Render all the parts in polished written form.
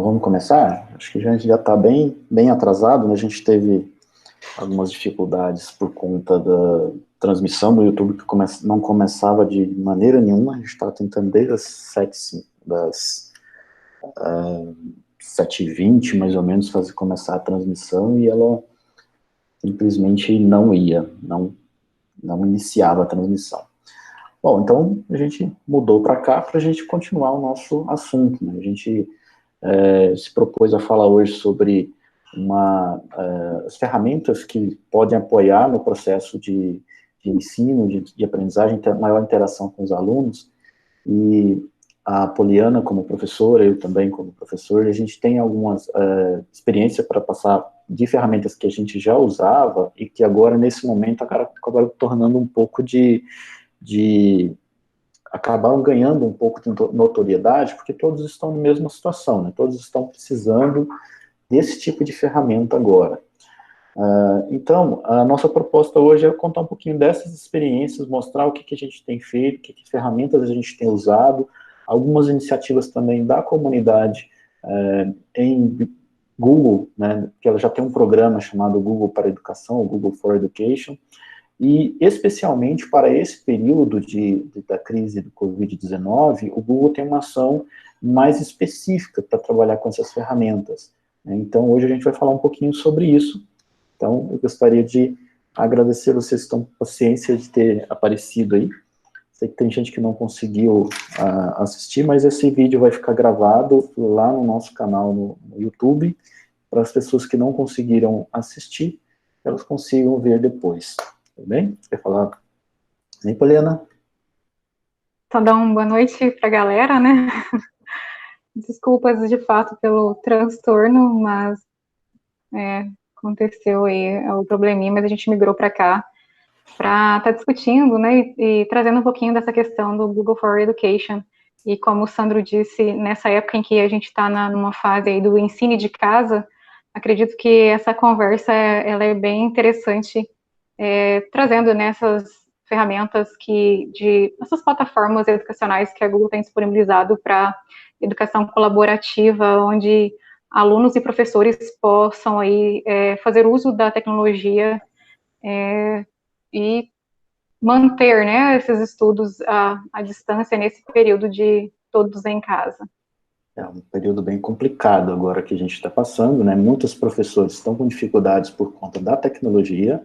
Vamos começar? Acho que a gente já está bem atrasado, né? A gente teve algumas dificulddes por conta da transmissão do YouTube, que não começava de maneira nenhuma. A gente estava tentando desde as 7h20, mais ou menos, começar a transmissão, e ela simplesmente não iniciava a transmissão. Bom, então a gente mudou para cá para a gente continuar o nosso assunto, né? A gente se propôs a falar hoje sobre as ferramentas que podem apoiar no processo de ensino, de aprendizagem, ter maior interação com os alunos. E a Poliana, como professora, eu também como professor, a gente tem algumas experiências para passar de ferramentas que a gente já usava e que agora, nesse momento, acabaram tornando um pouco acabaram ganhando um pouco de notoriedade, porque todos estão na mesma situação, né? Todos estão precisando desse tipo de ferramenta agora. Então, a nossa proposta hoje é contar um pouquinho dessas experiências, mostrar o que a gente tem feito, que ferramentas a gente tem usado, algumas iniciativas também da comunidade em Google, né, que ela já tem um programa chamado Google para Educação, o Google for Education, e especialmente para esse período da crise do Covid-19, o Google tem uma ação mais específica para trabalhar com essas ferramentas, né? Então, hoje a gente vai falar um pouquinho sobre isso. Então, eu gostaria de agradecer vocês que estão com paciência de ter aparecido aí. Sei que tem gente que não conseguiu assistir, mas esse vídeo vai ficar gravado lá no nosso canal no YouTube, para as pessoas que não conseguiram assistir, elas consigam ver depois. Tudo bem? Você quer falar? Vem, Poliana. Só dar uma boa noite para a galera, né? Desculpas, de fato, pelo transtorno, mas aconteceu aí o probleminha, mas a gente migrou para cá para estar discutindo, né, e trazendo um pouquinho dessa questão do Google for Education. E como o Sandro disse, nessa época em que a gente está numa fase aí do ensino de casa, acredito que essa conversa ela é bem interessante, trazendo nessas ferramentas essas plataformas educacionais que a Google tem disponibilizado para educação colaborativa, onde alunos e professores possam aí fazer uso da tecnologia e manter, né, esses estudos à distância nesse período de todos em casa. É um período bem complicado agora que a gente está passando, né? Muitos professores estão com dificuldades por conta da tecnologia.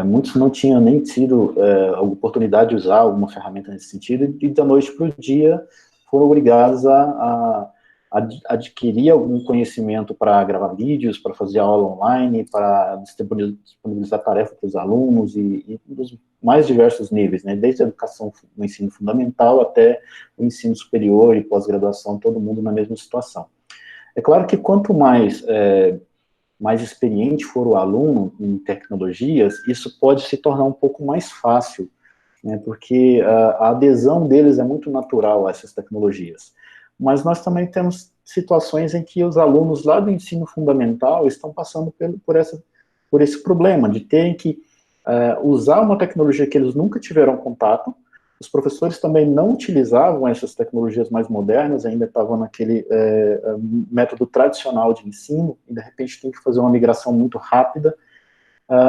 Muitos não tinham nem tido a oportunidade de usar alguma ferramenta nesse sentido, e da noite para o dia foram obrigados a adquirir algum conhecimento para gravar vídeos, para fazer aula online, para disponibilizar tarefa para os alunos, e dos mais diversos níveis, né? Desde a educação, o ensino fundamental até o ensino superior e pós-graduação, todo mundo na mesma situação. É claro que quanto mais experiente for o aluno em tecnologias, isso pode se tornar um pouco mais fácil, né, porque a adesão deles é muito natural a essas tecnologias. Mas nós também temos situações em que os alunos lá do ensino fundamental estão passando por esse problema, de terem que usar uma tecnologia que eles nunca tiveram contato. Os professores também não utilizavam essas tecnologias mais modernas, ainda estavam naquele método tradicional de ensino, e de repente tem que fazer uma migração muito rápida.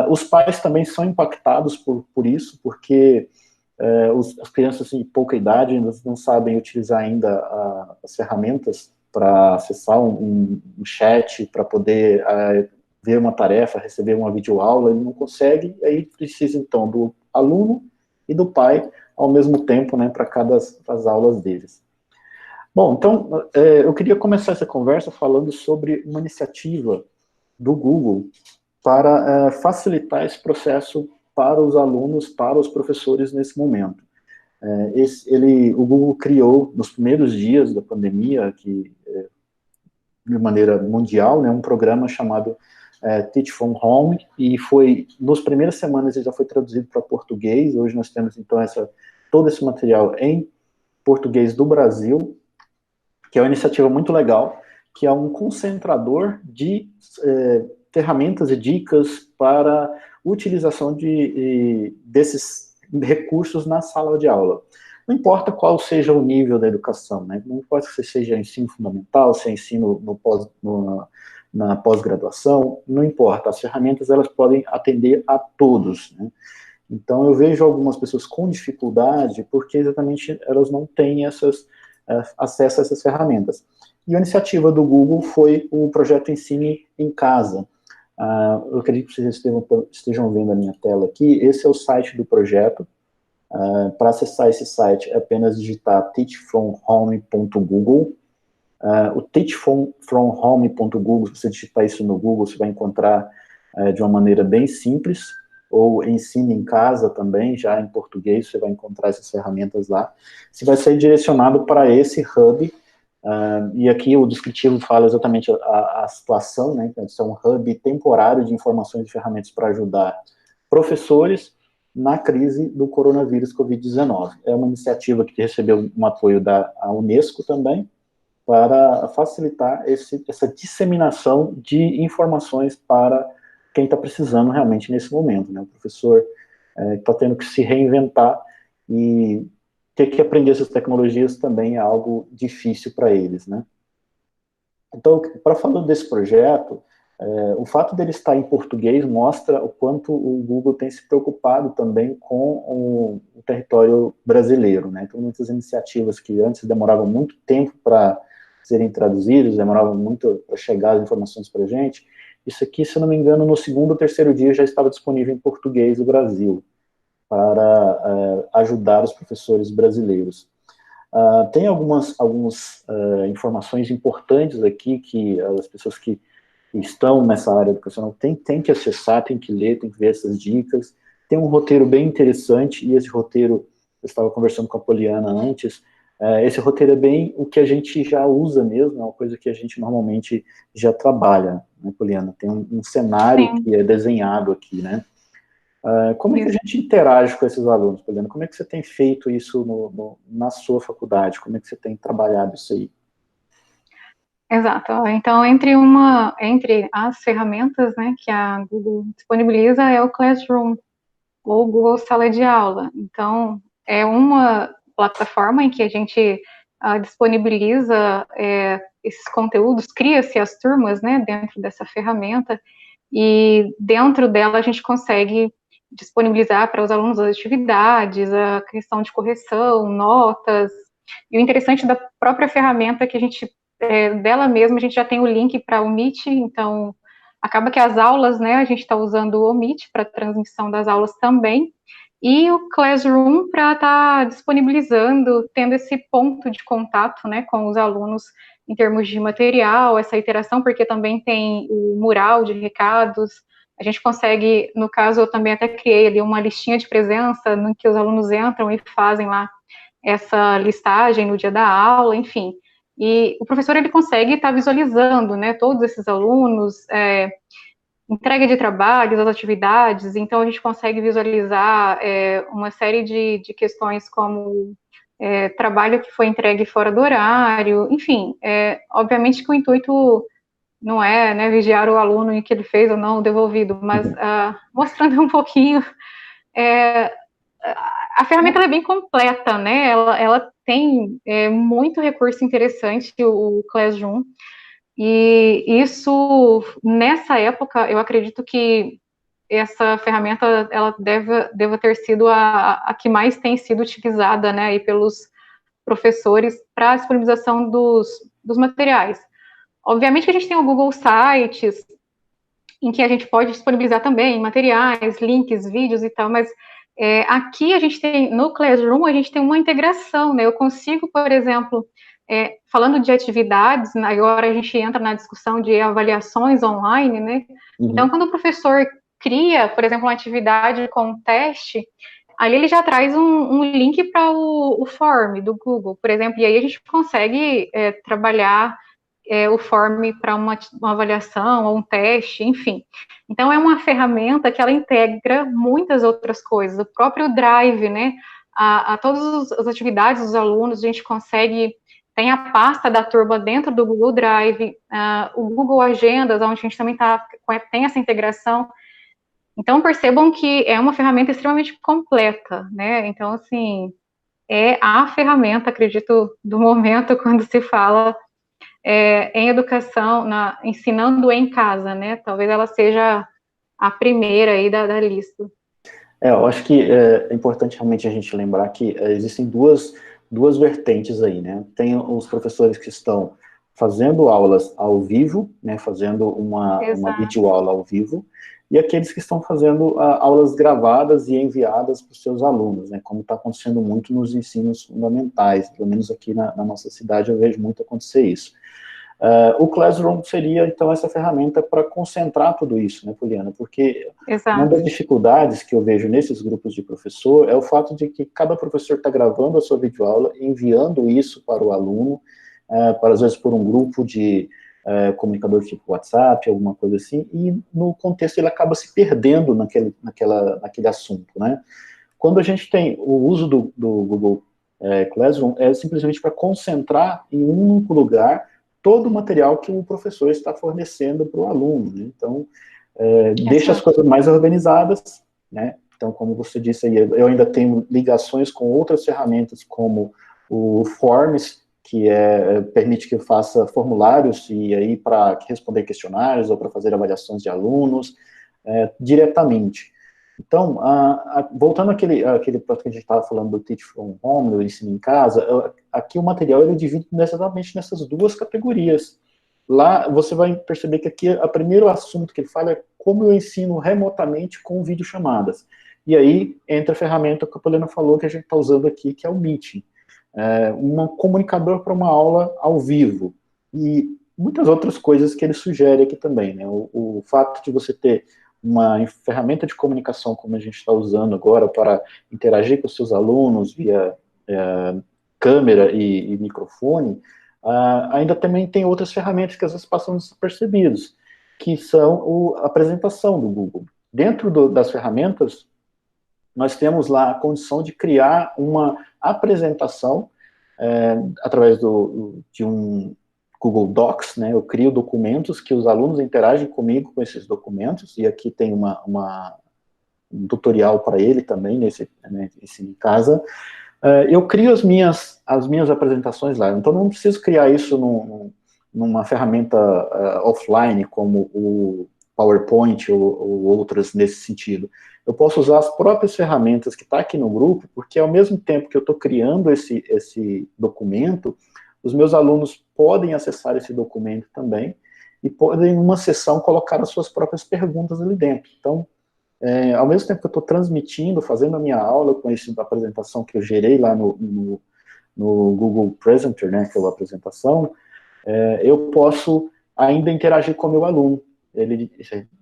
Os pais também são impactados por isso, porque as crianças de pouca idade ainda não sabem utilizar ainda as ferramentas para acessar um chat, para poder ver uma tarefa, receber uma videoaula, ele não consegue, e aí precisa então do aluno e do pai ao mesmo tempo, né, para cada das aulas deles. Bom, então, eu queria começar essa conversa falando sobre uma iniciativa do Google para facilitar esse processo para os alunos, para os professores nesse momento. O Google criou, nos primeiros dias da pandemia, de maneira mundial, né, um programa chamado Teach from Home, e nas primeiras semanas ele já foi traduzido para português. Hoje nós temos, então, todo esse material em português do Brasil, que é uma iniciativa muito legal, que é um concentrador de ferramentas e dicas para utilização desses recursos na sala de aula. Não importa qual seja o nível da educação, né? Não importa se seja ensino fundamental, se é ensino na pós-graduação, não importa. As ferramentas, elas podem atender a todos, né? Então, eu vejo algumas pessoas com dificuldade porque exatamente elas não têm acesso a essas ferramentas. E a iniciativa do Google foi o projeto Ensine em Casa. Eu acredito que vocês estejam vendo a minha tela aqui. Esse é o site do projeto. Para acessar esse site, é apenas digitar teachfromhome.google. O teachfromhome.google, se você digitar isso no Google, você vai encontrar de uma maneira bem simples, ou Ensine em Casa também, já em português, você vai encontrar essas ferramentas lá. Você vai ser direcionado para esse hub, e aqui o descritivo fala exatamente a situação, né? Então, isso é um hub temporário de informações e ferramentas para ajudar professores na crise do coronavírus Covid-19. É uma iniciativa que recebeu um apoio da Unesco também, para facilitar essa disseminação de informações para quem está precisando realmente nesse momento, né? O professor está tendo que se reinventar e ter que aprender essas tecnologias também é algo difícil para eles, né? Então, para falar desse projeto, o fato dele estar em português mostra o quanto o Google tem se preocupado também com o território brasileiro, né? Então, muitas iniciativas que antes demoravam muito tempo para serem traduzidas, demoravam muito para chegar as informações para a gente, isso aqui, se eu não me engano, no segundo ou terceiro dia já estava disponível em português do Brasil, para ajudar os professores brasileiros. Tem algumas informações importantes aqui que as pessoas que estão nessa área educacional têm que acessar, têm que ler, têm que ver essas dicas. Tem um roteiro bem interessante, e esse roteiro, eu estava conversando com a Poliana antes, esse roteiro é bem o que a gente já usa mesmo, é uma coisa que a gente normalmente já trabalha, né, Poliana? Tem um cenário Sim. que é desenhado aqui, né? Como é que a gente interage com esses alunos, Poliana? Como é que você tem feito isso na sua faculdade? Como é que você tem trabalhado isso aí? Exato. Então, entre as ferramentas, né, que a Google disponibiliza é o Classroom, ou Google Sala de Aula. Então, é uma plataforma em que a gente disponibiliza esses conteúdos, cria-se as turmas, né, dentro dessa ferramenta, e dentro dela a gente consegue disponibilizar para os alunos as atividades, a questão de correção, notas, e o interessante da própria ferramenta é que a gente, dela mesma, a gente já tem o link para o Meet, então acaba que as aulas, né, a gente está usando o Meet para transmissão das aulas também, e o Classroom para estar disponibilizando, tendo esse ponto de contato, né, com os alunos em termos de material, essa interação, porque também tem o mural de recados, a gente consegue, no caso, eu também até criei ali uma listinha de presença, no que os alunos entram e fazem lá essa listagem no dia da aula, enfim. E o professor, ele consegue estar visualizando, né, todos esses alunos, entrega de trabalhos, as atividades, então a gente consegue visualizar uma série de questões como trabalho que foi entregue fora do horário, enfim, obviamente que o intuito não é, né, vigiar o aluno em que ele fez ou não o devolvido, mas mostrando um pouquinho, a ferramenta é bem completa, né, ela tem muito recurso interessante, o Classroom, e isso, nessa época, eu acredito que essa ferramenta, ela deva ter sido a que mais tem sido utilizada, né, aí pelos professores para a disponibilização dos materiais. Obviamente que a gente tem o Google Sites, em que a gente pode disponibilizar também materiais, links, vídeos e tal, mas aqui a gente tem, no Classroom, a gente tem uma integração, né, eu consigo, por exemplo, falando de atividades, agora a gente entra na discussão de avaliações online, né, então quando o professor cria, por exemplo, uma atividade com um teste, ali ele já traz um link para o form do Google, por exemplo, e aí a gente consegue trabalhar o form para uma avaliação ou um teste, enfim. Então, é uma ferramenta que ela integra muitas outras coisas, o próprio Drive, né, a todas as atividades dos alunos, a gente consegue, tem a pasta da turma dentro do Google Drive, o Google Agendas, onde a gente também tem essa integração. Então, percebam que é uma ferramenta extremamente completa, né, então, assim, é a ferramenta, acredito, do momento quando se fala em educação, ensinando em casa, né? Talvez ela seja a primeira aí da lista. Eu acho que é importante realmente a gente lembrar que existem duas vertentes aí, né? Tem os professores que estão fazendo aulas ao vivo, né? Fazendo uma videoaula ao vivo, e aqueles que estão fazendo aulas gravadas e enviadas para os seus alunos, né? Como está acontecendo muito nos ensinos fundamentais, pelo menos aqui na nossa cidade eu vejo muito acontecer isso. O Classroom seria, então, essa ferramenta para concentrar tudo isso, né, Poliana? Porque uma das dificuldades que eu vejo nesses grupos de professor é o fato de que cada professor está gravando a sua videoaula, enviando isso para o aluno, às vezes por um grupo de comunicador tipo WhatsApp, alguma coisa assim, e no contexto ele acaba se perdendo naquele assunto, né? Quando a gente tem o uso do Google Classroom, é simplesmente para concentrar em um único lugar todo o material que o professor está fornecendo para o aluno, né? Então, deixa as coisas mais organizadas, né? Então, como você disse aí, eu ainda tenho ligações com outras ferramentas, como o Forms, que permite que eu faça formulários, e aí para responder questionários, ou para fazer avaliações de alunos, diretamente. Então, voltando àquele ponto que a gente estava falando do Teach from Home, do ensino em casa, aqui o material ele é dividido exatamente nessas duas categorias. Lá você vai perceber que aqui o primeiro assunto que ele fala é como eu ensino remotamente com videochamadas. E aí entra a ferramenta que a Poliana falou que a gente está usando aqui, que é o Meeting. Um comunicador para uma aula ao vivo. E muitas outras coisas que ele sugere aqui também, né? O fato de você ter uma ferramenta de comunicação como a gente está usando agora para interagir com os seus alunos via câmera e microfone, ainda também tem outras ferramentas que às vezes passam despercebidos, que são a apresentação do Google. Dentro das ferramentas, nós temos lá a condição de criar uma apresentação através de um Google Docs, né? Eu crio documentos que os alunos interagem comigo com esses documentos, e aqui tem um tutorial para ele também, nesse em casa. Eu crio as minhas apresentações lá, então não preciso criar isso numa ferramenta offline, como o PowerPoint ou outras nesse sentido. Eu posso usar as próprias ferramentas que está aqui no grupo, porque ao mesmo tempo que eu estou criando esse documento, os meus alunos podem acessar esse documento também, e podem, em uma sessão, colocar as suas próprias perguntas ali dentro. Então, ao mesmo tempo que eu estou transmitindo, fazendo a minha aula com essa apresentação que eu gerei lá no Google Presenter, né, que é a apresentação, eu posso ainda interagir com o meu aluno. Ele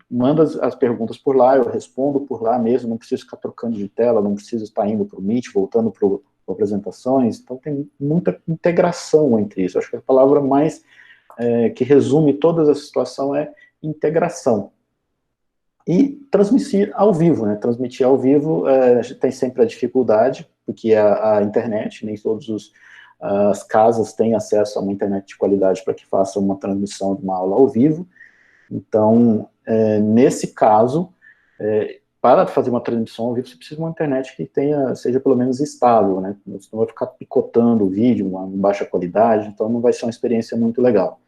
manda as perguntas por lá, eu respondo por lá mesmo, não preciso ficar trocando de tela, não preciso estar indo para o Meet, voltando para apresentações. Então tem muita integração entre isso. Acho que a palavra mais que resume toda essa situação é integração. E transmitir ao vivo, né? Transmitir ao vivo tem sempre a dificuldade, porque a internet, nem todas as casas têm acesso a uma internet de qualidade para que faça uma transmissão de uma aula ao vivo. Então, nesse caso, para fazer uma transmissão ao vivo, você precisa de uma internet que seja pelo menos estável, né? Você não vai ficar picotando o vídeo, uma baixa qualidade, então não vai ser uma experiência muito legal.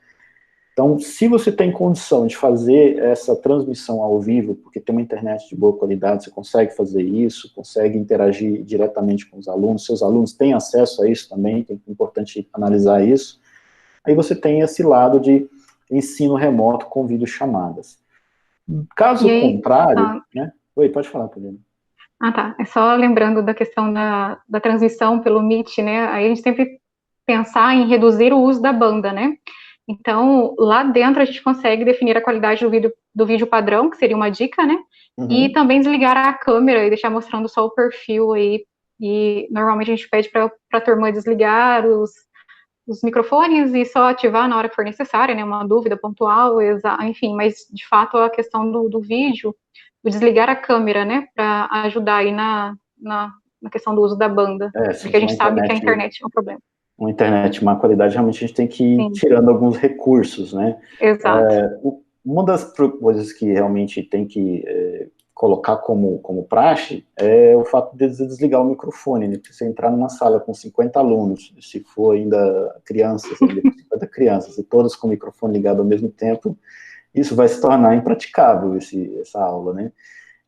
Então, se você tem condição de fazer essa transmissão ao vivo, porque tem uma internet de boa qualidade, você consegue fazer isso, consegue interagir diretamente com os alunos, seus alunos têm acesso a isso também, é importante analisar isso. Aí você tem esse lado de ensino remoto com videochamadas. Caso contrário, né? Oi, pode falar, Poliana. Tá. É só lembrando da questão da transmissão pelo Meet, né? Aí a gente sempre pensar em reduzir o uso da banda, né? Então, lá dentro a gente consegue definir a qualidade do vídeo padrão, que seria uma dica, né? Uhum. E também desligar a câmera e deixar mostrando só o perfil aí. E normalmente a gente pede para a turma desligar os microfones e só ativar na hora que for necessária, né? Uma dúvida pontual, enfim, mas de fato a questão do vídeo, o desligar a câmera, né? Para ajudar aí na questão do uso da banda. Porque a gente sabe que a internet é um problema. Uma internet de má qualidade, realmente a gente tem que ir tirando alguns recursos, né? Exato. Uma das coisas que realmente tem que colocar como praxe é o fato de desligar o microfone, né? Você entrar numa sala com 50 alunos, se for ainda crianças, ainda 50 crianças, e todas com o microfone ligado ao mesmo tempo, isso vai se tornar impraticável, essa aula, né?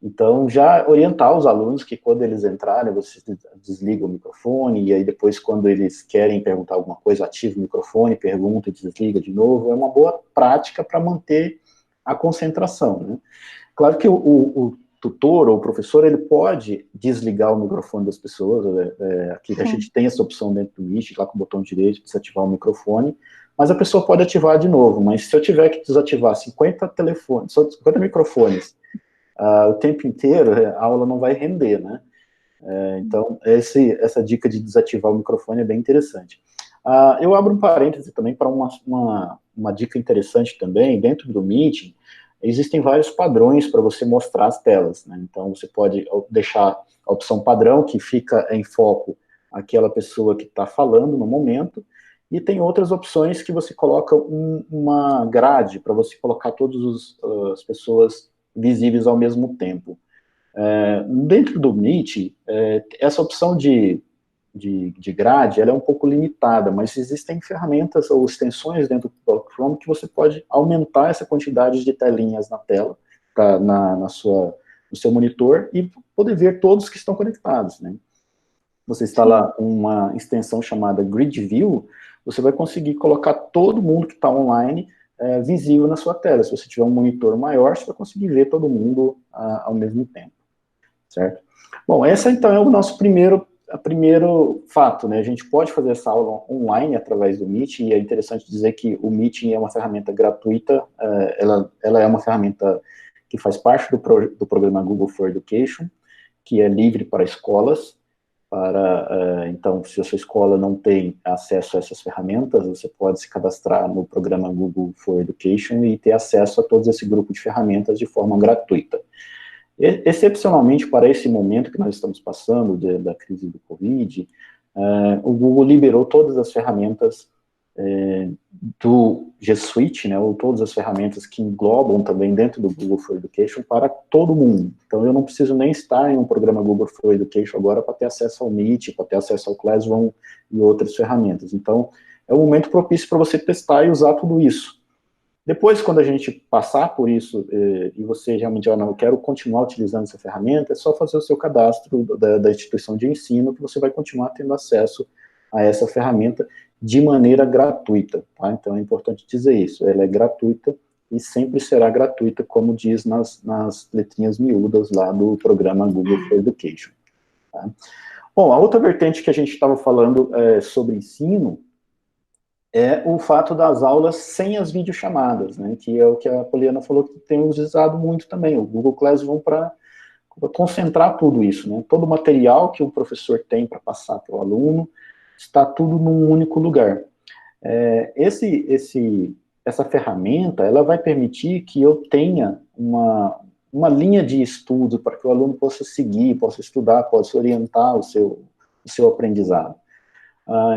Então, já orientar os alunos que quando eles entrarem, você desliga o microfone, e aí depois, quando eles querem perguntar alguma coisa, ativa o microfone, pergunta e desliga de novo, é uma boa prática para manter a concentração, né? Claro que o tutor ou o professor, ele pode desligar o microfone das pessoas, aqui a gente tem essa opção dentro do Meet, lá com o botão direito, desativar o microfone, mas a pessoa pode ativar de novo, mas se eu tiver que desativar 50 telefones, só 50 microfones, o tempo inteiro, a aula não vai render, né? Então, essa dica de desativar o microfone é bem interessante. Eu abro um parêntese também para uma dica interessante também, dentro do Meeting, existem vários padrões para você mostrar as telas, né? Então, você pode deixar a opção padrão, que fica em foco aquela pessoa que está falando no momento, e tem outras opções que você coloca uma grade para você colocar todas as pessoas visíveis ao mesmo tempo. Dentro do Meet, essa opção de grade, ela é um pouco limitada, mas existem ferramentas ou extensões dentro do Chrome que você pode aumentar essa quantidade de telinhas na tela, no seu monitor, e poder ver todos que estão conectados, né? Você instala uma extensão chamada Grid View, você vai conseguir colocar todo mundo que está online visível na sua tela. Se você tiver um monitor maior, você vai conseguir ver todo mundo ao mesmo tempo, certo? Bom, esse então é o nosso primeiro fato, né? A gente pode fazer essa aula online através do Meeting, e é interessante dizer que o Meeting é uma ferramenta gratuita, ela é uma ferramenta que faz parte do programa Google for Education, que é livre para escolas, então, se a sua escola não tem acesso a essas ferramentas, você pode se cadastrar no programa Google for Education e ter acesso a todo esse grupo de ferramentas de forma gratuita. Excepcionalmente, para esse momento que nós estamos passando, da crise do Covid, o Google liberou todas as ferramentas do G Suite, né, ou todas as ferramentas que englobam também dentro do Google for Education para todo mundo. Então, eu não preciso nem estar em um programa Google for Education agora para ter acesso ao Meet, para ter acesso ao Classroom e outras ferramentas. Então, é um momento propício para você testar e usar tudo isso. Depois, quando a gente passar por isso, e você realmente, não, eu quero continuar utilizando essa ferramenta, é só fazer o seu cadastro da instituição de ensino, que você vai continuar tendo acesso a essa ferramenta de maneira gratuita, tá? Então, é importante dizer isso, ela é gratuita e sempre será gratuita, como diz nas letrinhas miúdas lá do programa Google for Education, tá? Bom, a outra vertente que a gente estava falando sobre ensino é o fato das aulas sem as videochamadas, né, que é o que a Poliana falou que tem usado muito também, o Google Classroom para concentrar tudo isso, né, todo o material que o professor tem para passar para o aluno, está tudo num único lugar. Essa ferramenta, ela vai permitir que eu tenha uma linha de estudo para que o aluno possa seguir, possa estudar, possa orientar o seu aprendizado.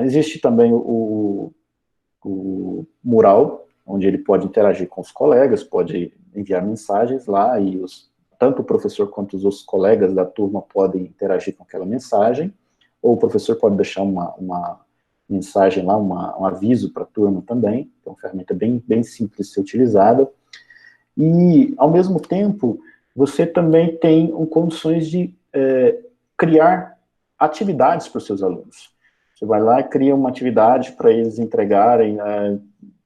Existe também o mural, onde ele pode interagir com os colegas, pode enviar mensagens lá, e tanto o professor quanto os outros colegas da turma podem interagir com aquela mensagem, ou o professor pode deixar uma mensagem lá, um aviso para a turma também, então é uma ferramenta bem simples de ser utilizada, e, ao mesmo tempo, você também tem condições de criar atividades para os seus alunos. Você vai lá e cria uma atividade para eles entregarem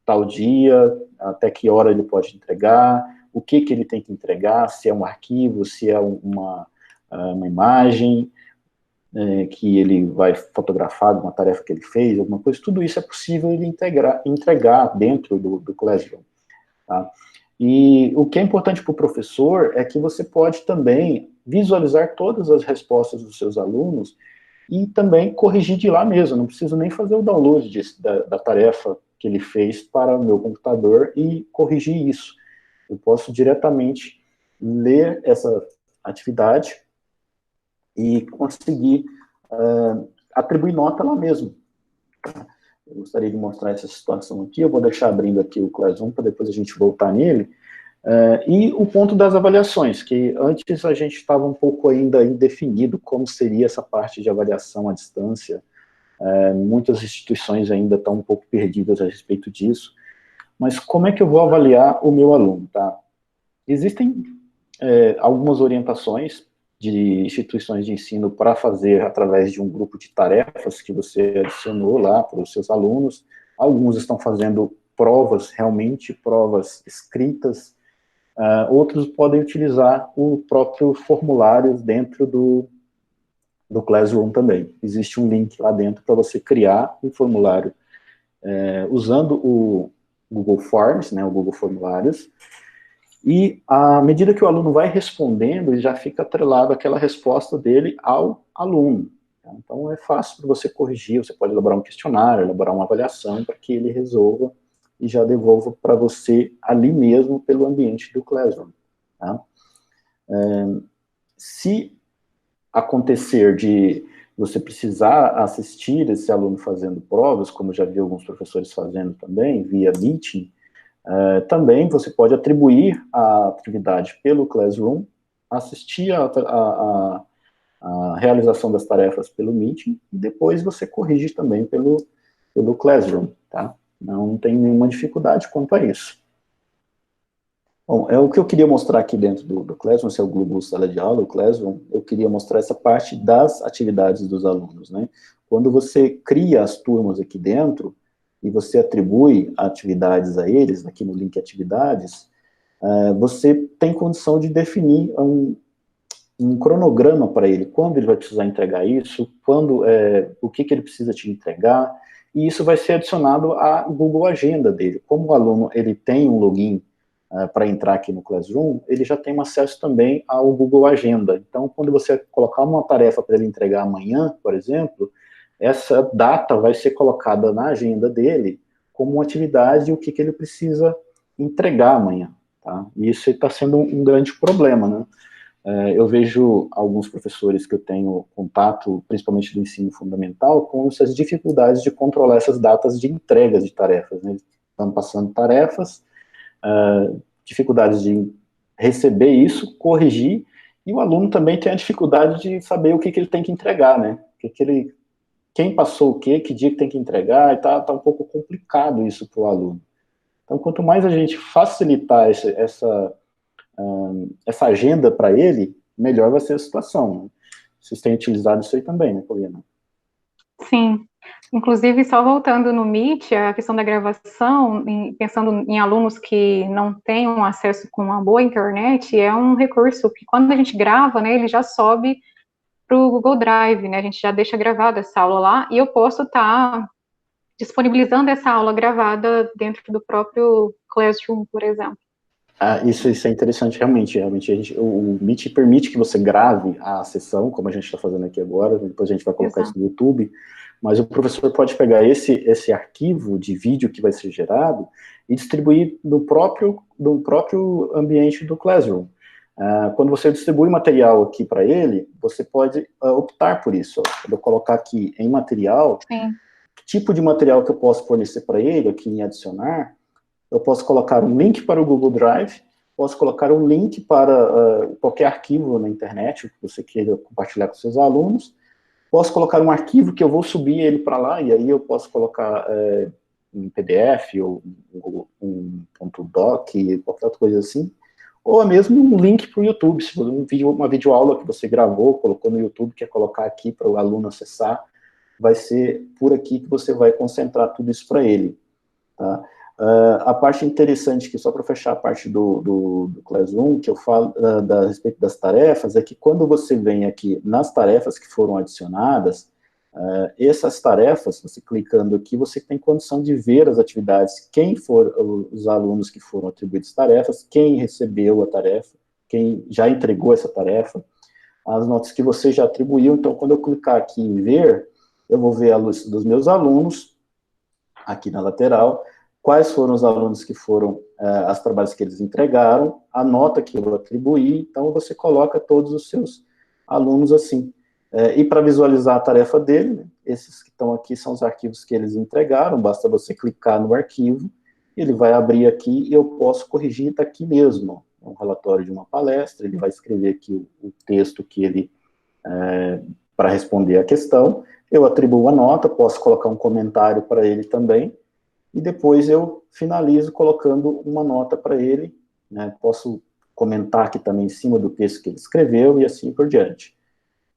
tal dia, até que hora ele pode entregar, o que ele tem que entregar, se é um arquivo, se é uma imagem que ele vai fotografar de uma tarefa que ele fez, alguma coisa, tudo isso é possível ele entregar dentro do Classroom, tá? E o que é importante para o professor é que você pode também visualizar todas as respostas dos seus alunos e também corrigir de lá mesmo, não preciso nem fazer o download da tarefa que ele fez para o meu computador e corrigir isso. Eu posso diretamente ler essa atividade e conseguir atribuir nota lá mesmo. Eu gostaria de mostrar essa situação aqui, eu vou deixar abrindo aqui o Classroom para depois a gente voltar nele. E o ponto das avaliações, que antes a gente estava um pouco ainda indefinido como seria essa parte de avaliação à distância. Muitas instituições ainda estão um pouco perdidas a respeito disso. Mas como é que eu vou avaliar o meu aluno, tá? Existem algumas orientações de instituições de ensino para fazer através de um grupo de tarefas que você adicionou lá para os seus alunos. Alguns estão fazendo provas, realmente provas escritas. Outros podem utilizar o próprio formulário dentro do Classroom também. Existe um link lá dentro para você criar um formulário usando o Google Forms, né, o Google Formulários, e à medida que o aluno vai respondendo, ele já fica atrelado àquela resposta dele ao aluno. Então é fácil para você corrigir, você pode elaborar um questionário, elaborar uma avaliação para que ele resolva e já devolva para você ali mesmo pelo ambiente do Classroom. Tá? Se acontecer de você precisar assistir esse aluno fazendo provas, como já vi alguns professores fazendo também, via Meeting, também você pode atribuir a atividade pelo Classroom, assistir a realização das tarefas pelo Meeting, e depois você corrige também pelo Classroom, tá? Não tem nenhuma dificuldade quanto a isso. Bom, é o que eu queria mostrar aqui dentro do Classroom, esse é o Google Sala de Aula, o Classroom, eu queria mostrar essa parte das atividades dos alunos, né? Quando você cria as turmas aqui dentro, e você atribui atividades a eles, aqui no link atividades, você tem condição de definir um cronograma para ele, quando ele vai precisar entregar isso, o que ele precisa te entregar, e isso vai ser adicionado à Google Agenda dele. Como o aluno ele tem um login para entrar aqui no Classroom, ele já tem acesso também ao Google Agenda. Então, quando você colocar uma tarefa para ele entregar amanhã, por exemplo, essa data vai ser colocada na agenda dele como uma atividade, o que ele precisa entregar amanhã. Tá? E isso está sendo um grande problema, né? Eu vejo alguns professores que eu tenho contato, principalmente do ensino fundamental, com essas dificuldades de controlar essas datas de entregas de tarefas. Né? Eles estão passando tarefas, dificuldades de receber isso, corrigir, e o aluno também tem a dificuldade de saber o que ele tem que entregar, né? Quem passou o quê, que dia que tem que entregar, e tá um pouco complicado isso para o aluno. Então, quanto mais a gente facilitar essa agenda para ele, melhor vai ser a situação. Né? Vocês têm utilizado isso aí também, né, Paulina? Sim. Inclusive, só voltando no Meet, a questão da gravação, pensando em alunos que não têm um acesso com uma boa internet, é um recurso que quando a gente grava, né, ele já sobe para o Google Drive, né, a gente já deixa gravada essa aula lá, e eu posso estar disponibilizando essa aula gravada dentro do próprio Classroom, por exemplo. Isso é interessante, realmente o Meet permite que você grave a sessão, como a gente está fazendo aqui agora, depois a gente vai colocar isso no YouTube, mas o professor pode pegar esse arquivo de vídeo que vai ser gerado e distribuir no próprio ambiente do Classroom. Quando você distribui material aqui para ele, você pode optar por isso. Quando eu colocar aqui em material, Sim. que tipo de material que eu posso fornecer para ele, aqui em adicionar, eu posso colocar um link para o Google Drive, posso colocar um link para qualquer arquivo na internet que você queira compartilhar com seus alunos, posso colocar um arquivo que eu vou subir ele para lá, e aí eu posso colocar um PDF ou um .doc, qualquer outra coisa assim, ou mesmo um link para o YouTube, se for uma videoaula que você gravou, colocou no YouTube, quer colocar aqui para o aluno acessar, vai ser por aqui que você vai concentrar tudo isso para ele. Tá? A parte interessante, que só para fechar a parte do Classroom, que eu falo a respeito das tarefas, é que quando você vem aqui nas tarefas que foram adicionadas, essas tarefas, você clicando aqui, você tem condição de ver as atividades, quem foram os alunos que foram atribuídos tarefas, quem recebeu a tarefa, quem já entregou essa tarefa, as notas que você já atribuiu. Então, quando eu clicar aqui em ver, eu vou ver a lista dos meus alunos, aqui na lateral, quais foram os alunos que foram, as trabalhos que eles entregaram, a nota que eu atribuí, então você coloca todos os seus alunos assim. E para visualizar a tarefa dele, esses que estão aqui são os arquivos que eles entregaram, basta você clicar no arquivo, ele vai abrir aqui e eu posso corrigir daqui mesmo. Um relatório de uma palestra, ele vai escrever aqui o texto que ele, para responder a questão, eu atribuo a nota, posso colocar um comentário para ele também, e depois eu finalizo colocando uma nota para ele, né, posso comentar aqui também em cima do texto que ele escreveu e assim por diante,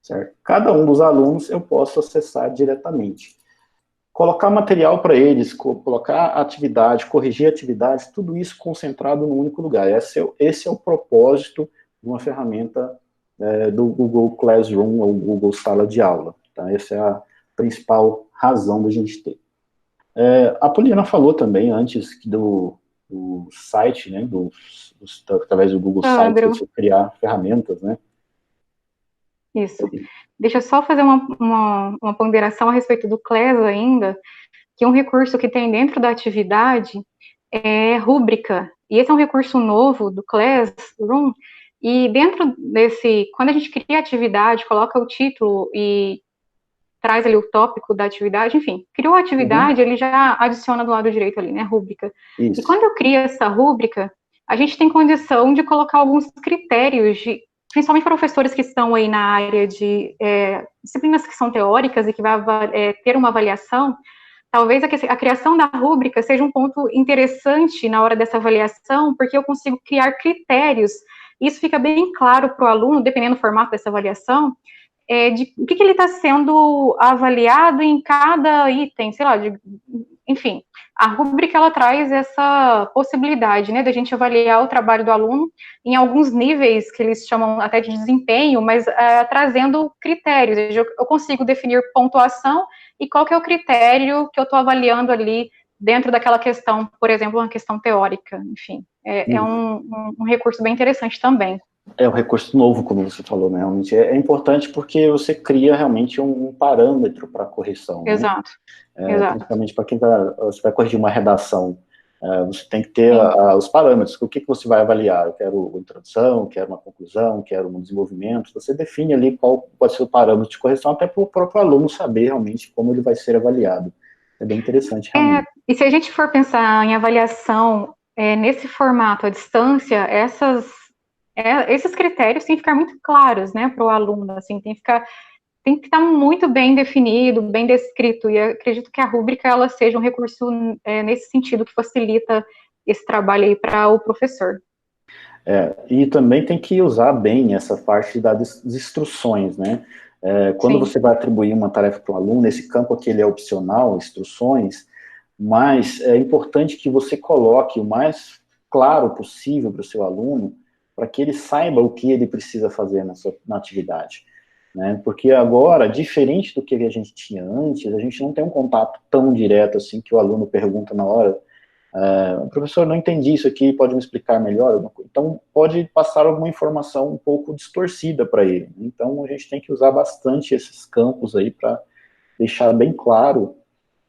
certo? Cada um dos alunos eu posso acessar diretamente. Colocar material para eles, colocar atividade, corrigir atividades, tudo isso concentrado num único lugar. Esse é o propósito de uma ferramenta do Google Classroom ou Google Sala de Aula. Tá? Essa é a principal razão da gente ter. A Poliana falou também antes do site, né, através do Google Sites, Sandro, você criar ferramentas, né? isso. Deixa eu só fazer uma ponderação a respeito do CLES ainda, que um recurso que tem dentro da atividade é rúbrica. E esse é um recurso novo do Classroom, e dentro desse, quando a gente cria a atividade, coloca o título e traz ali o tópico da atividade, enfim, criou a atividade, ele já adiciona do lado direito ali, né, rúbrica. Isso. E quando eu crio essa rúbrica, a gente tem condição de colocar alguns critérios, principalmente professores que estão aí na área de disciplinas que são teóricas e que vai ter uma avaliação, talvez a criação da rúbrica seja um ponto interessante na hora dessa avaliação, porque eu consigo criar critérios, e isso fica bem claro para o aluno, dependendo do formato dessa avaliação, de o que ele está sendo avaliado em cada item, sei lá, enfim, a rúbrica ela traz essa possibilidade, né, da gente avaliar o trabalho do aluno em alguns níveis que eles chamam até de desempenho, mas trazendo critérios. Eu consigo definir pontuação e qual que é o critério que eu estou avaliando ali dentro daquela questão, por exemplo, uma questão teórica, enfim, é um recurso bem interessante também. É um recurso novo, como você falou, né? Realmente é importante porque você cria realmente um parâmetro para correção, né? Exato. Exato. Principalmente para quem você vai corrigir uma redação, você tem que ter os parâmetros, o que você vai avaliar, eu quero uma introdução, quero uma conclusão, quero um desenvolvimento, você define ali qual pode ser o parâmetro de correção, até para o próprio aluno saber realmente como ele vai ser avaliado. É bem interessante, realmente. E se a gente for pensar em avaliação nesse formato, à distância, esses critérios têm que ficar muito claros, né, para o aluno, assim, tem que estar muito bem definido, bem descrito, e eu acredito que a rúbrica, ela seja um recurso nesse sentido, que facilita esse trabalho aí para o professor. E também tem que usar bem essa parte das instruções, né? Quando Sim. Você vai atribuir uma tarefa para o aluno, esse campo aqui ele é opcional, instruções, mas é importante que você coloque o mais claro possível para o seu aluno, para que ele saiba o que ele precisa fazer na atividade. Né? Porque agora, diferente do que a gente tinha antes, a gente não tem um contato tão direto assim, que o aluno pergunta na hora, professor, não entendi isso aqui, pode me explicar melhor? Então, pode passar alguma informação um pouco distorcida para ele. Então, a gente tem que usar bastante esses campos aí para deixar bem claro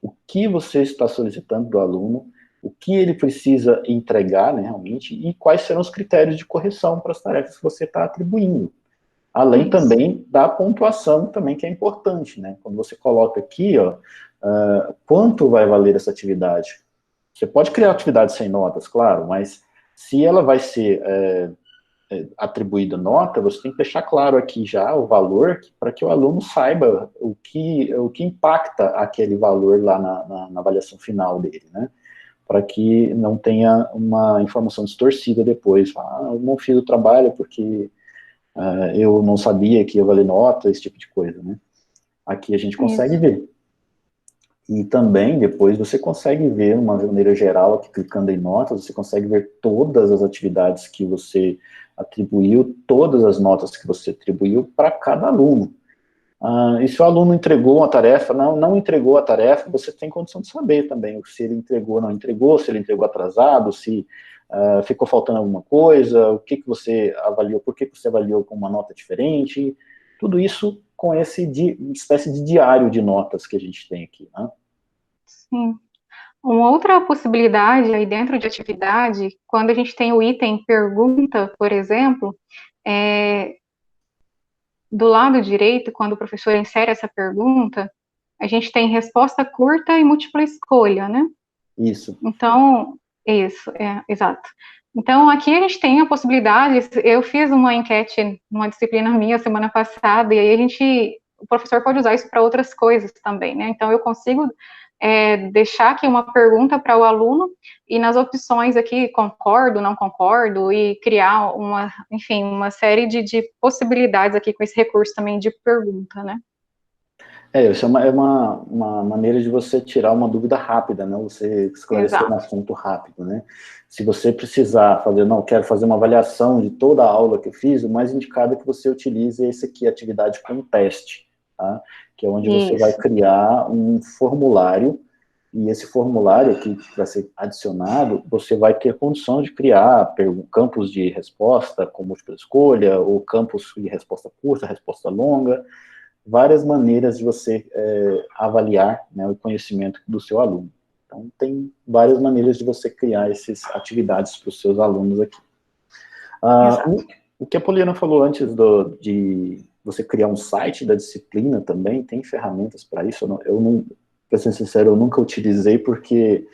o que você está solicitando do aluno, o que ele precisa entregar, né, realmente, e quais serão os critérios de correção para as tarefas que você está atribuindo. Além também da pontuação também, que é importante, né? Quando você coloca aqui, ó, quanto vai valer essa atividade? Você pode criar atividade sem notas, claro, mas se ela vai ser atribuída nota, você tem que deixar claro aqui já o valor, para que o aluno saiba o que impacta aquele valor lá na avaliação final dele, né? Para que não tenha uma informação distorcida depois. Eu não fiz o trabalho porque eu não sabia que ia valer nota, esse tipo de coisa, né? Aqui a gente consegue ver. E também, depois, você consegue ver, de uma maneira geral, aqui clicando em notas, você consegue ver todas as atividades que você atribuiu, todas as notas que você atribuiu para cada aluno. E se o aluno entregou uma tarefa, não entregou a tarefa, você tem condição de saber também se ele entregou ou não entregou, se ele entregou atrasado, se ficou faltando alguma coisa, o que você avaliou, por que você avaliou com uma nota diferente, tudo isso com esse espécie de diário de notas que a gente tem aqui, né? Sim. Uma outra possibilidade aí dentro de atividade, quando a gente tem o item pergunta, por exemplo, do lado direito, quando o professor insere essa pergunta, a gente tem resposta curta e múltipla escolha, né? Isso. Então, Isso, exato. Então, aqui a gente tem a possibilidade, eu fiz uma enquete numa disciplina minha semana passada, e aí o professor pode usar isso para outras coisas também, né? Então, eu consigo deixar aqui uma pergunta para o aluno, e nas opções aqui, concordo, não concordo, e criar enfim, uma série de possibilidades aqui com esse recurso também de pergunta, né? Isso é uma maneira de você tirar uma dúvida rápida, né? Você esclarecer um assunto rápido, né? Se você precisar fazer, não, quero fazer uma avaliação de toda a aula que eu fiz, o mais indicado é que você utilize esse aqui, atividade com teste, tá? Que é onde você vai criar um formulário, e esse formulário que vai ser adicionado, você vai ter condição de criar campos de resposta com múltipla escolha, ou campos de resposta curta, resposta longa, várias maneiras de você avaliar, né, o conhecimento do seu aluno. Então, tem várias maneiras de você criar essas atividades para os seus alunos aqui. O que a Poliana falou antes de você criar um site da disciplina também, tem ferramentas para isso. Para ser sincero, eu nunca utilizei porque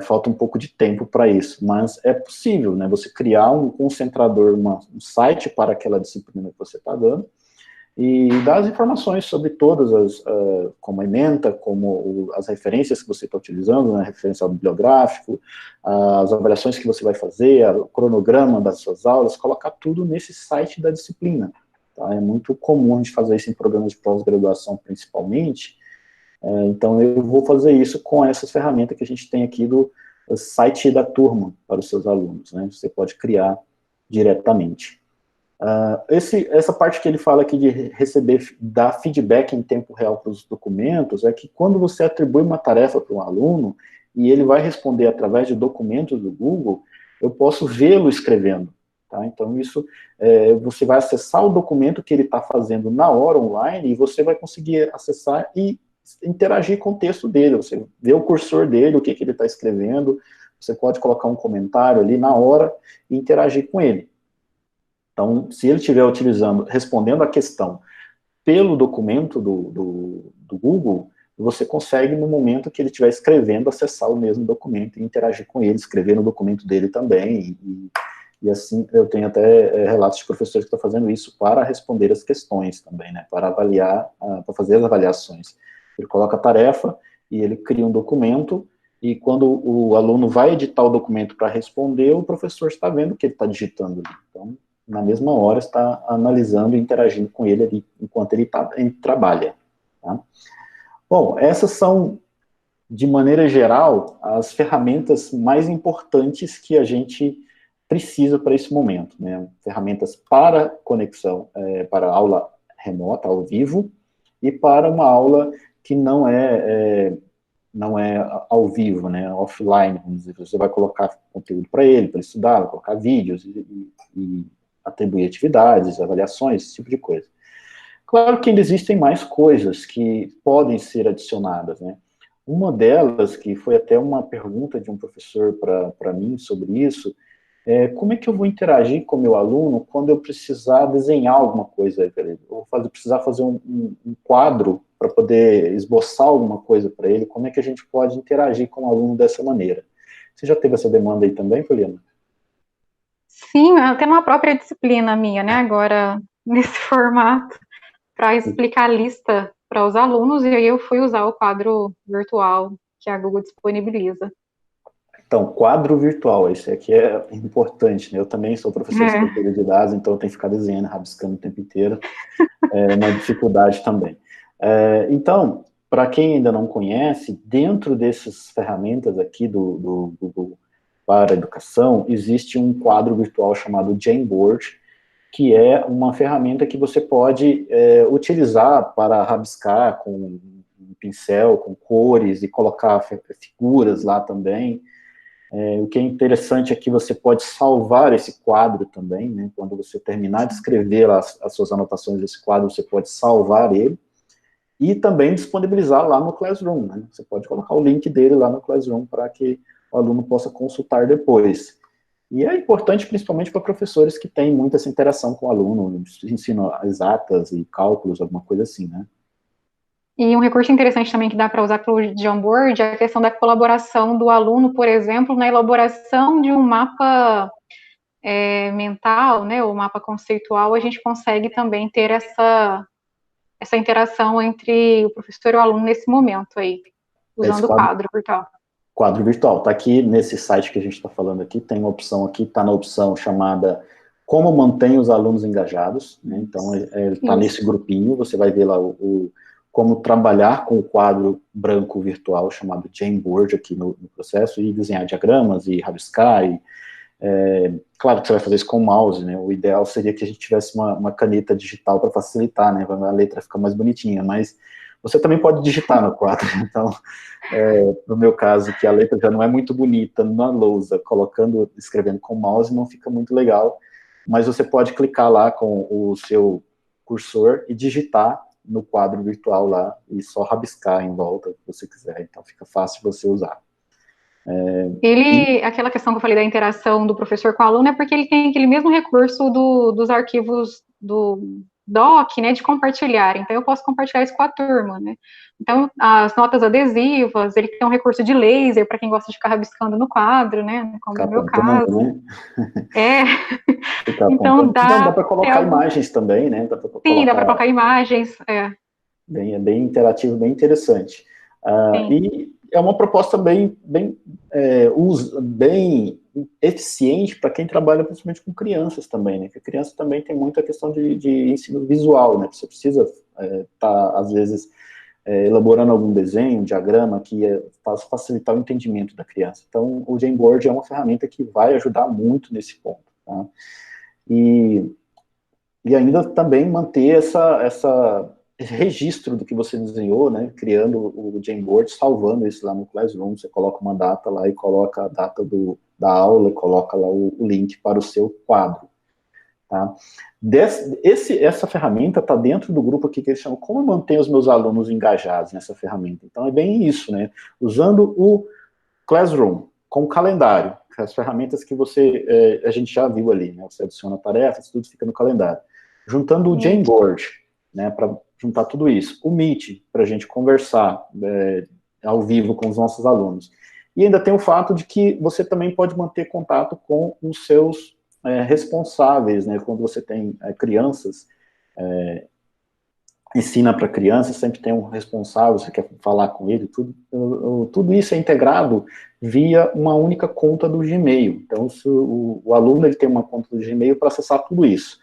falta um pouco de tempo para isso, mas é possível, né, você criar um concentrador, um site para aquela disciplina que você está dando, e dar as informações sobre todas como a ementa, como as referências que você está utilizando, né, referência bibliográfico, as avaliações que você vai fazer, o cronograma das suas aulas, colocar tudo nesse site da disciplina. Tá? É muito comum a gente fazer isso em programas de pós-graduação, principalmente, então eu vou fazer isso com essas ferramentas que a gente tem aqui do site da turma para os seus alunos, né? Você pode criar diretamente. Essa parte que ele fala aqui de dar feedback em tempo real para os documentos, é que quando você atribui uma tarefa para um aluno, e ele vai responder através de documentos do Google, eu posso vê-lo escrevendo. Tá? Então, você vai acessar o documento que ele está fazendo na hora online, e você vai conseguir acessar e interagir com o texto dele, você vê o cursor dele, o que ele está escrevendo, você pode colocar um comentário ali na hora e interagir com ele. Então, se ele estiver respondendo a questão pelo documento do Google, você consegue, no momento que ele estiver escrevendo, acessar o mesmo documento e interagir com ele, escrever no documento dele também, e assim, eu tenho até relatos de professores que estão fazendo isso para responder as questões também, né, para avaliar, para fazer as avaliações. Ele coloca a tarefa e ele cria um documento, e quando o aluno vai editar o documento para responder, o professor está vendo o que ele está digitando ali. Então, na mesma hora, está analisando e interagindo com ele ali, enquanto ele trabalha. Tá? Bom, essas são, de maneira geral, as ferramentas mais importantes que a gente precisa para esse momento, né? Ferramentas para conexão, para aula remota, ao vivo, e para uma aula que não é ao vivo, né, offline, vamos dizer. Você vai colocar conteúdo para ele estudar, vai colocar vídeos e atribuir atividades, avaliações, esse tipo de coisa. Claro que ainda existem mais coisas que podem ser adicionadas, né? Uma delas, que foi até uma pergunta de um professor para mim sobre isso, como é que eu vou interagir com o meu aluno quando eu precisar desenhar alguma coisa para ele? Ou precisar fazer um quadro para poder esboçar alguma coisa para ele, como é que a gente pode interagir com o aluno dessa maneira? Você já teve essa demanda aí também, Poliana? Sim, até uma própria disciplina minha, né, agora, nesse formato, para explicar a lista para os alunos, e aí eu fui usar o quadro virtual que a Google disponibiliza. Então, quadro virtual, isso aqui é importante, né? Eu também sou professor de estrutura de dados, então eu tenho que ficar desenhando, rabiscando o tempo inteiro, é uma dificuldade também. Então, para quem ainda não conhece, dentro dessas ferramentas aqui do Google para a educação, existe um quadro virtual chamado Jamboard, que é uma ferramenta que você pode utilizar para rabiscar com um pincel, com cores, e colocar figuras lá também. O que é interessante é que você pode salvar esse quadro também, né? Quando você terminar de escrever as suas anotações desse quadro, você pode salvar ele, e também disponibilizar lá no Classroom, né? Você pode colocar o link dele lá no Classroom para que o aluno possa consultar depois. E é importante principalmente para professores que têm muita essa interação com o aluno, ensino exatas e cálculos, alguma coisa assim, né? E um recurso interessante também que dá para usar para o Jamboard é a questão da colaboração do aluno, por exemplo, na elaboração de um mapa mental, né, ou mapa conceitual. A gente consegue também ter essa interação entre o professor e o aluno nesse momento aí, Esse usando o quadro virtual. quadro virtual. Está aqui nesse site que a gente está falando aqui, tem uma opção aqui, está na opção chamada Como Mantém os Alunos Engajados, né? Então, está nesse grupinho, você vai ver lá como trabalhar com o quadro branco virtual, chamado Jamboard, aqui no processo, e desenhar diagramas, e rabiscar, claro que você vai fazer isso com o mouse, né? O ideal seria que a gente tivesse uma caneta digital para facilitar, né? A letra ficar mais bonitinha, mas você também pode digitar no quadro. Então, no meu caso, que a letra já não é muito bonita na lousa, escrevendo com o mouse não fica muito legal, mas você pode clicar lá com o seu cursor e digitar no quadro virtual lá, e só rabiscar em volta, se você quiser, então fica fácil você usar. Aquela questão que eu falei da interação do professor com o aluno é porque ele tem aquele mesmo recurso dos arquivos do doc, né, de compartilhar. Então, eu posso compartilhar isso com a turma, né. Então, as notas adesivas, ele tem um recurso de laser para quem gosta de ficar rabiscando no quadro, né, como no meu caso. Né? Então, dá para colocar imagens também, né? Dá para colocar imagens, É bem interativo, bem interessante. E é uma proposta bem eficiente para quem trabalha principalmente com crianças também, né? Porque a criança também tem muita questão de ensino visual, né? Você precisa estar, às vezes, elaborando algum desenho, um diagrama que facilitar o entendimento da criança. Então, o Jamboard é uma ferramenta que vai ajudar muito nesse ponto, tá? E ainda também manter esse registro do que você desenhou, né, criando o Jamboard, salvando isso lá no Classroom, você coloca uma data lá e coloca a data da aula, e coloca lá o link para o seu quadro, tá? Essa ferramenta está dentro do grupo aqui que eles chamam Como Manter os Meus Alunos Engajados nessa ferramenta. Então é bem isso, né, usando o Classroom com o calendário, as ferramentas que a gente já viu ali, né, você adiciona tarefas, tudo fica no calendário. Juntando o Jamboard, né, para juntar tudo isso. O Meet, para a gente conversar ao vivo com os nossos alunos. E ainda tem o fato de que você também pode manter contato com os seus responsáveis, né, quando você tem crianças, ensina para crianças, sempre tem um responsável, você quer falar com ele, tudo isso é integrado via uma única conta do Gmail. Então, se o aluno ele tem uma conta do Gmail para acessar tudo isso.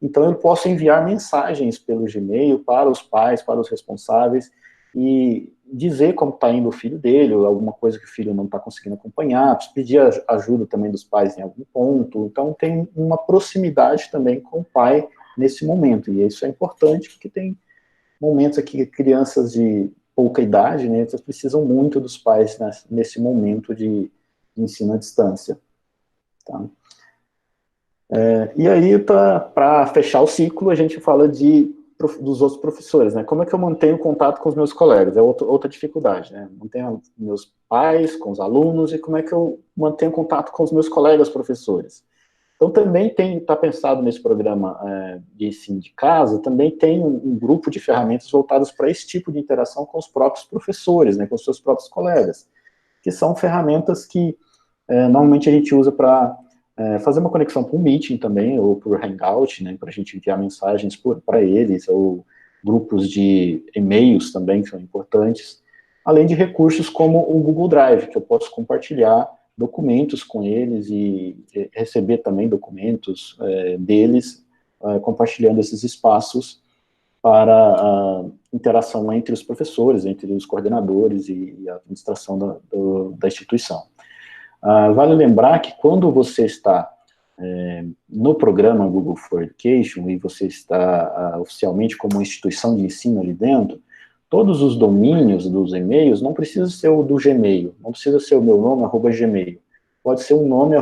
Então, eu posso enviar mensagens pelo Gmail para os pais, para os responsáveis, e dizer como está indo o filho dele, ou alguma coisa que o filho não está conseguindo acompanhar, pedir ajuda também dos pais em algum ponto. Então, tem uma proximidade também com o pai nesse momento, e isso é importante, porque tem momentos aqui que crianças de pouca idade, né, eles precisam muito dos pais nesse momento de ensino à distância, tá? E aí, para fechar o ciclo, a gente fala dos outros professores, né? Como é que eu mantenho contato com os meus colegas? É outra dificuldade, né? Mantenho meus pais, com os alunos, e como é que eu mantenho contato com os meus colegas professores? Então, também está pensado nesse programa de ensino de casa, também tem um grupo de ferramentas voltadas para esse tipo de interação com os próprios professores, né? Com os seus próprios colegas, que são ferramentas que normalmente a gente usa para fazer uma conexão por Meeting também, ou por Hangout, né, para a gente enviar mensagens para eles, ou grupos de e-mails também, que são importantes, além de recursos como o Google Drive, que eu posso compartilhar documentos com eles e receber também documentos deles, compartilhando esses espaços para a interação entre os professores, entre os coordenadores e a administração da instituição. Vale lembrar que quando você está no programa Google for Education e você está oficialmente como uma instituição de ensino ali dentro, todos os domínios dos e-mails não precisa ser o do Gmail, não precisa ser o meu nome, @gmail. Pode ser um nome,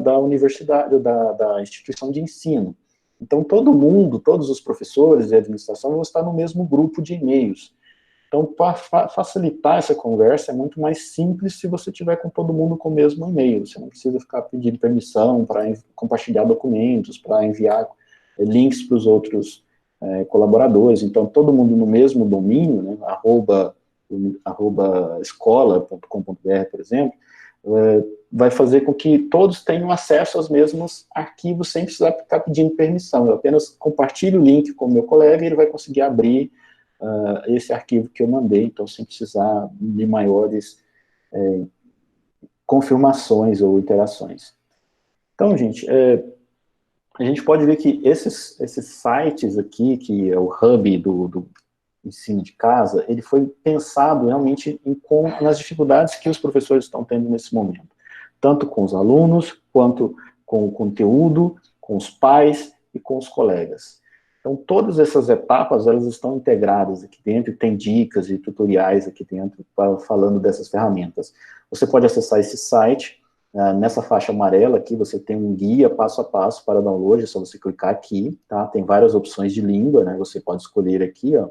da universidade, da instituição de ensino. Então, todo mundo, todos os professores e a administração vão estar no mesmo grupo de e-mails. Então, para facilitar essa conversa, é muito mais simples se você tiver com todo mundo com o mesmo e-mail. Você não precisa ficar pedindo permissão para compartilhar documentos, para enviar links para os outros colaboradores, então todo mundo no mesmo domínio, né, arroba escola.com.br, por exemplo, vai fazer com que todos tenham acesso aos mesmos arquivos sem precisar ficar pedindo permissão. Eu apenas compartilho o link com o meu colega e ele vai conseguir abrir esse arquivo que eu mandei, então sem precisar de maiores confirmações ou interações. Então, gente, a gente pode ver que esses sites aqui, que é o hub do ensino de casa, ele foi pensado realmente nas dificuldades que os professores estão tendo nesse momento, tanto com os alunos, quanto com o conteúdo, com os pais e com os colegas. Então, todas essas etapas, elas estão integradas aqui dentro, e tem dicas e tutoriais aqui dentro, falando dessas ferramentas. Você pode acessar esse site, nessa faixa amarela aqui, você tem um guia passo a passo para download, é só você clicar aqui, tá? Tem várias opções de língua, né? Você pode escolher aqui, ó,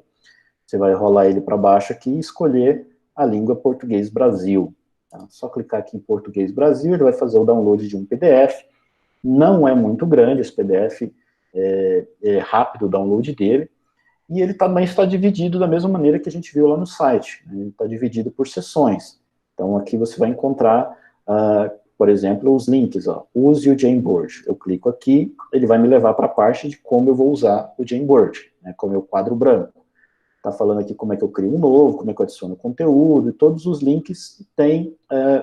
você vai rolar ele para baixo aqui e escolher a língua Português Brasil. Tá? Só clicar aqui em Português Brasil, ele vai fazer o download de um PDF. Não é muito grande esse PDF, é rápido o download dele, e ele também está dividido da mesma maneira que a gente viu lá no site, né? Ele está dividido por seções. Então aqui você vai encontrar, por exemplo, os links, ó, use o Jamboard. Eu clico aqui, ele vai me levar para a parte de como eu vou usar o Jamboard, né, como é o quadro branco. Está falando aqui como é que eu crio um novo, como é que eu adiciono conteúdo, e todos os links têm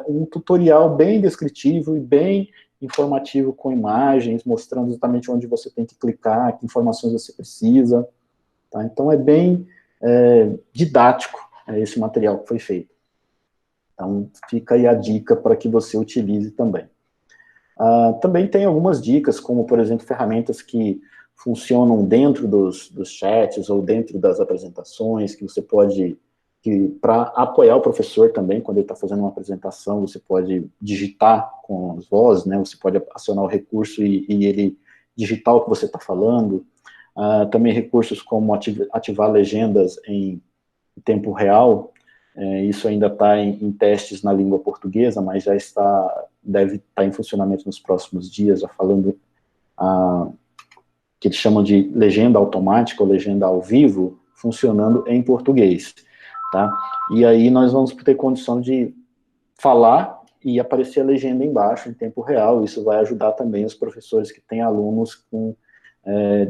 um tutorial bem descritivo e bem informativo com imagens, mostrando exatamente onde você tem que clicar, que informações você precisa. Tá? Então é bem didático esse material que foi feito. Então fica aí a dica para que você utilize também. Também tem algumas dicas, como por exemplo, ferramentas que funcionam dentro dos chats ou dentro das apresentações, que você pode, para apoiar o professor também, quando ele está fazendo uma apresentação, você pode digitar com as vozes, né, você pode acionar o recurso e ele digitar o que você está falando. Também recursos como ativar legendas em tempo real, isso ainda está em testes na língua portuguesa, mas já deve estar em funcionamento nos próximos dias, já falando que eles chamam de legenda automática ou legenda ao vivo, funcionando em português, tá? E aí nós vamos ter condição de falar e aparecer a legenda embaixo em tempo real. Isso vai ajudar também os professores que têm alunos com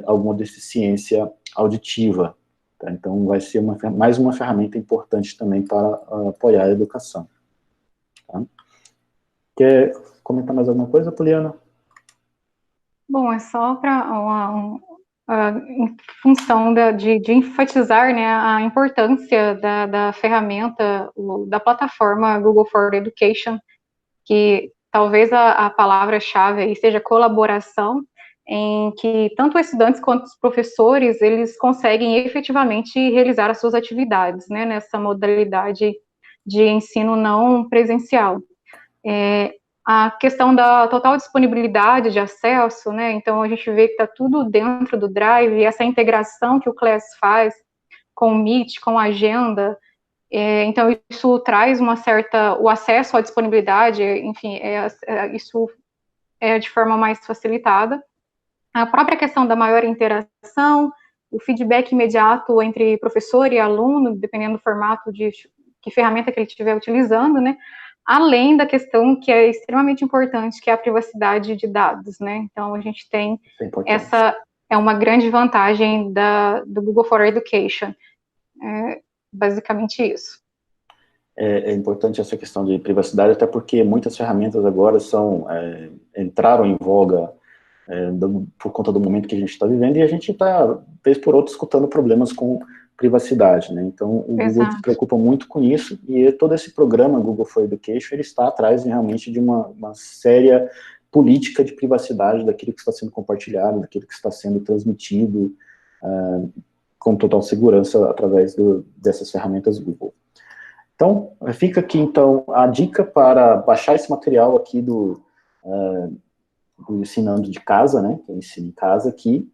alguma deficiência auditiva, tá? Então vai ser mais uma ferramenta importante também para apoiar a educação. Tá? Quer comentar mais alguma coisa, Poliana? Bom, é só para em função de enfatizar, né, a importância da ferramenta, da plataforma Google for Education, que talvez a palavra-chave aí seja colaboração, em que tanto os estudantes quanto os professores, eles conseguem efetivamente realizar as suas atividades, né, nessa modalidade de ensino não presencial. A questão da total disponibilidade de acesso, né, então a gente vê que está tudo dentro do Drive, e essa integração que o Class faz com o Meet, com a agenda, então isso traz o acesso à disponibilidade, enfim, isso é de forma mais facilitada. A própria questão da maior interação, o feedback imediato entre professor e aluno, dependendo do formato que ferramenta que ele estiver utilizando, né, além da questão que é extremamente importante, que é a privacidade de dados, né, então a gente tem essa, uma grande vantagem do Google for Education, basicamente isso. É importante essa questão de privacidade, até porque muitas ferramentas agora entraram em voga por conta do momento que a gente está vivendo, e a gente está, vez por outra, escutando problemas com privacidade, né? Então, o Google se preocupa muito com isso, e todo esse programa Google for Education, ele está atrás realmente de uma séria política de privacidade daquilo que está sendo compartilhado, daquilo que está sendo transmitido, com total segurança através dessas ferramentas Google. Então, fica aqui, então, a dica para baixar esse material aqui do Ensinando de Casa, né, que eu ensino em casa aqui,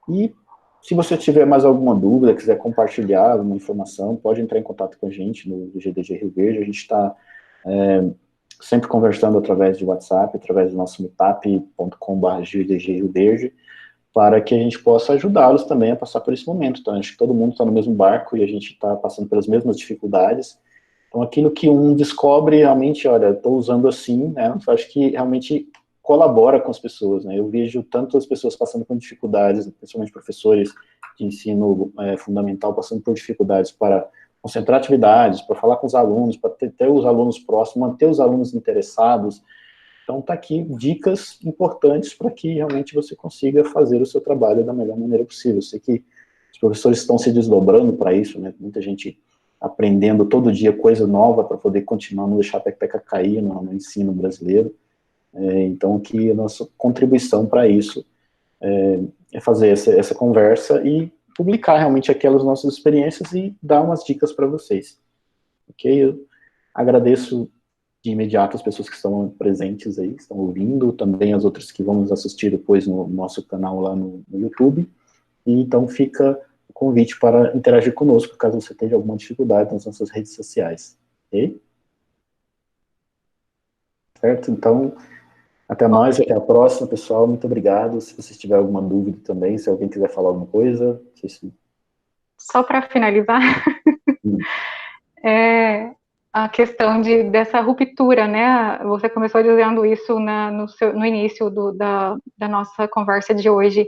e se você tiver mais alguma dúvida, quiser compartilhar alguma informação, pode entrar em contato com a gente no GDG Rio Verde. A gente está sempre conversando através de WhatsApp, através do nosso meetup.com.br GDG Rio Verde, para que a gente possa ajudá-los também a passar por esse momento. Então, acho que todo mundo está no mesmo barco e a gente está passando pelas mesmas dificuldades. Então, aquilo que um descobre, realmente, olha, estou usando assim, né, eu acho que realmente colabora com as pessoas, né, eu vejo tanto as pessoas passando por dificuldades, principalmente professores de ensino fundamental, passando por dificuldades para concentrar atividades, para falar com os alunos, para ter os alunos próximos, manter os alunos interessados. Então, está aqui dicas importantes para que realmente você consiga fazer o seu trabalho da melhor maneira possível. Eu sei que os professores estão se desdobrando para isso, né, muita gente aprendendo todo dia coisa nova para poder continuar, não deixar a peteca cair no ensino brasileiro. Então, que a nossa contribuição para isso é fazer essa conversa e publicar realmente aquelas nossas experiências e dar umas dicas para vocês. Ok? Eu agradeço de imediato as pessoas que estão presentes aí, estão ouvindo, também as outras que vão nos assistir depois no nosso canal lá no YouTube. E então fica o convite para interagir conosco, caso você tenha alguma dificuldade nas nossas redes sociais. Ok? Certo? Então, até mais, até a próxima, pessoal. Muito obrigado. Se vocês tiverem alguma dúvida também, se alguém quiser falar alguma coisa, não sei se... Só para finalizar, a questão dessa ruptura, né? Você começou dizendo isso no início da nossa conversa de hoje.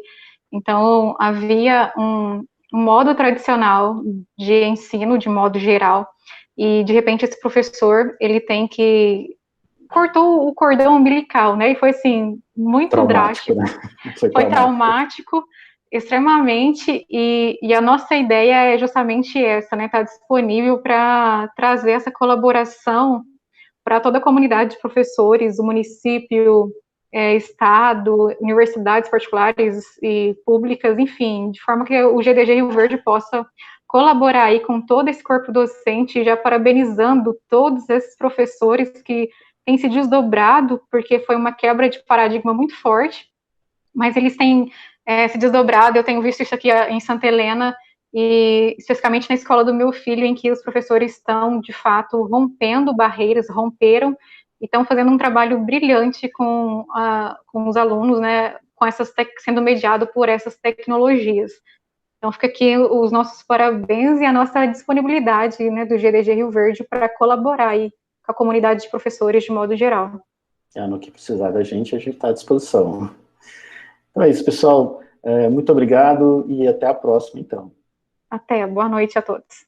Então, havia um modo tradicional de ensino, de modo geral, e de repente esse professor, ele tem que cortou o cordão umbilical, né? E foi assim muito Traumático, drástico, né? foi traumático extremamente, e a nossa ideia é justamente essa, né? Estar disponível para trazer essa colaboração para toda a comunidade de professores, o município, estado, universidades particulares e públicas, enfim, de forma que o GDG Rio Verde possa colaborar aí com todo esse corpo docente, já parabenizando todos esses professores que têm se desdobrado, porque foi uma quebra de paradigma muito forte, mas eles têm se desdobrado. Eu tenho visto isso aqui em Santa Helena, e especificamente na escola do meu filho, em que os professores estão, de fato, rompendo barreiras, romperam, e estão fazendo um trabalho brilhante com os alunos, né, sendo mediado por essas tecnologias. Então, fica aqui os nossos parabéns e a nossa disponibilidade, né, do GDG Rio Verde para colaborar aí com a comunidade de professores de modo geral. No que precisar da gente, a gente está à disposição. Então é isso, pessoal. Muito obrigado e até a próxima, então. Até, boa noite a todos.